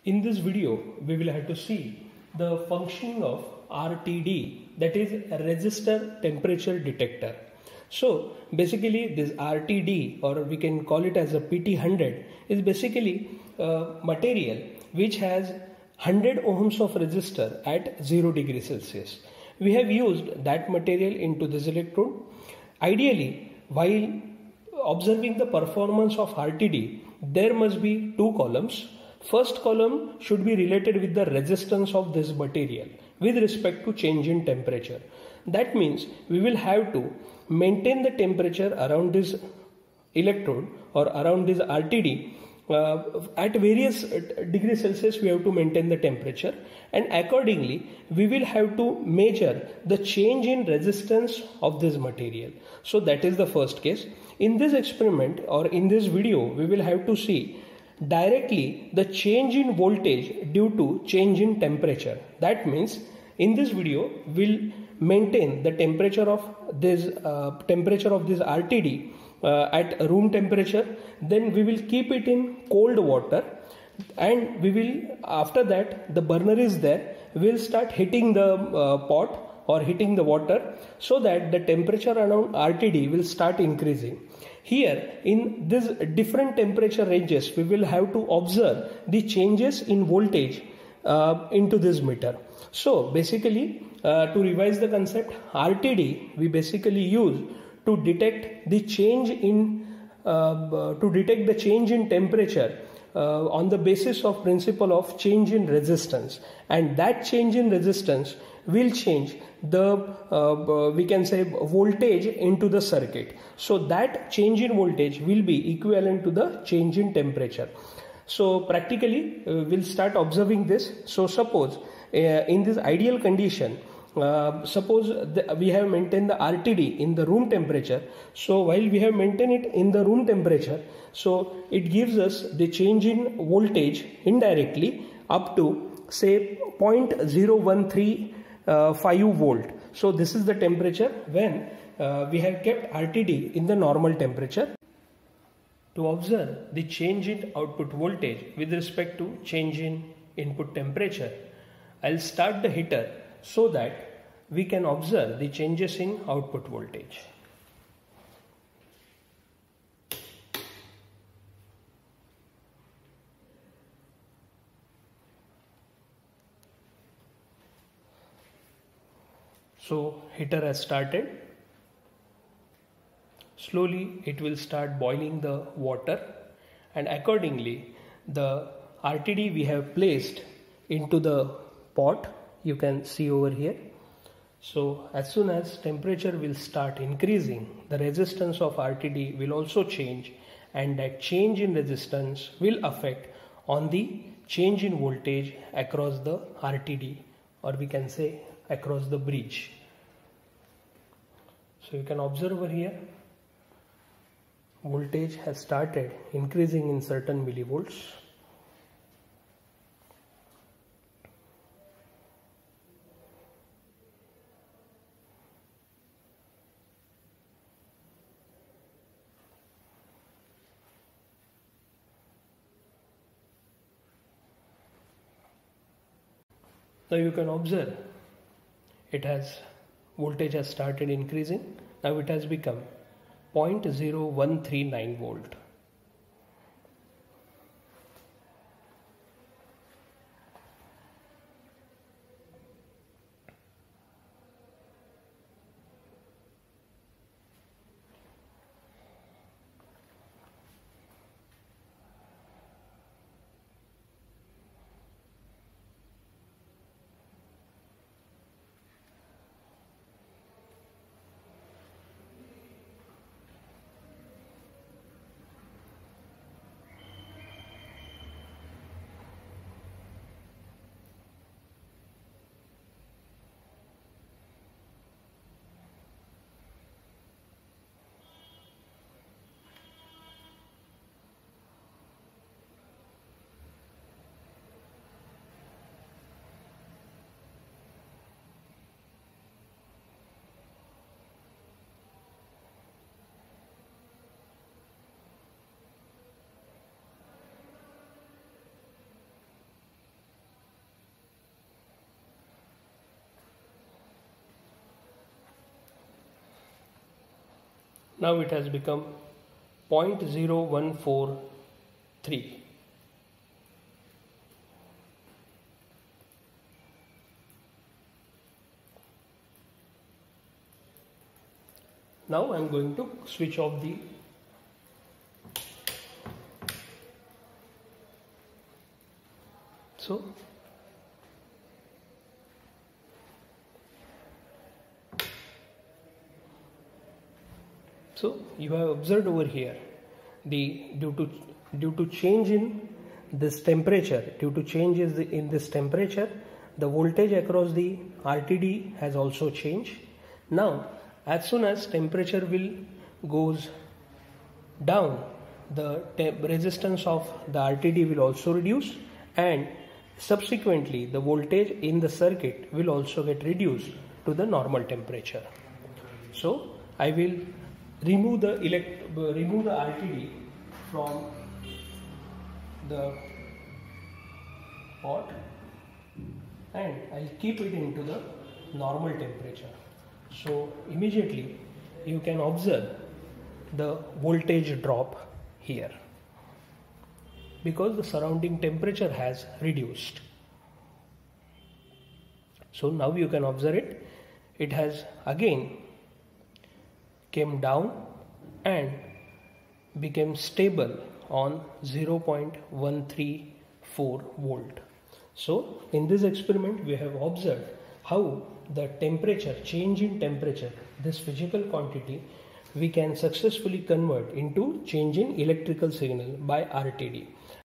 In this video, we will have to see the functioning of RTD, that is resistor temperature detector. So basically this RTD, or we can call it as a PT100, is basically a material which has 100 ohms of resistor at 0 degree Celsius. We have used that material into this electrode. Ideally, while observing the performance of RTD, there must be two columns. First column should be related with the resistance of this material with respect to change in temperature. That means we will have to maintain the temperature around this electrode or around this RTD at various degrees Celsius. We have to maintain the temperature, and accordingly we will have to measure the change in resistance of this material. So that is the first case. In this experiment or in this video, we will have to see directly the change in voltage due to change in temperature. That means in this video we'll maintain the temperature of this RTD at room temperature. Then we will keep it in cold water, and we will, after that the burner is there, we will start heating the pot or heating the water, so that the temperature around RTD will start increasing. Here in this different temperature ranges, we will have to observe the changes in voltage into this meter. So basically, to revise the concept, RTD we basically use to detect the change in temperature on the basis of principle of change in resistance, and that change in resistance will change the we can say voltage into the circuit. So that change in voltage will be equivalent to the change in temperature. So practically we'll start observing this. So suppose in this ideal condition, suppose we have maintained the RTD in the room temperature. So while we have maintained it in the room temperature, so it gives us the change in voltage indirectly up to say 0.0135 volt. So this is the temperature when we have kept RTD in the normal temperature. To observe the change in output voltage with respect to change in input temperature, I'll start the heater so that we can observe the changes in output voltage. So heater has started. Slowly it will start boiling the water, and accordingly the RTD we have placed into the pot, you can see over here. So as soon as temperature will start increasing, the resistance of RTD will also change, and that change in resistance will affect on the change in voltage across the RTD, or we can say across the bridge. So you can observe over here, voltage has started increasing in certain millivolts. Now you can observe voltage has started increasing. Now it has become 0.0139 volt. Now it has become 0.0143. Now I am going to switch off the So you have observed over here due to change in this temperature, the voltage across the RTD has also changed. Now as soon as temperature goes down, the resistance of the RTD will also reduce, and subsequently the voltage in the circuit will also get reduced to the normal temperature. So I will remove the RTD from the pot and I'll keep it into the normal temperature. So immediately you can observe the voltage drop here because the surrounding temperature has reduced. So now you can observe it has again came down and became stable on 0.134 volt. So in this experiment we have observed how the change in temperature, this physical quantity, we can successfully convert into change in electrical signal by RTD.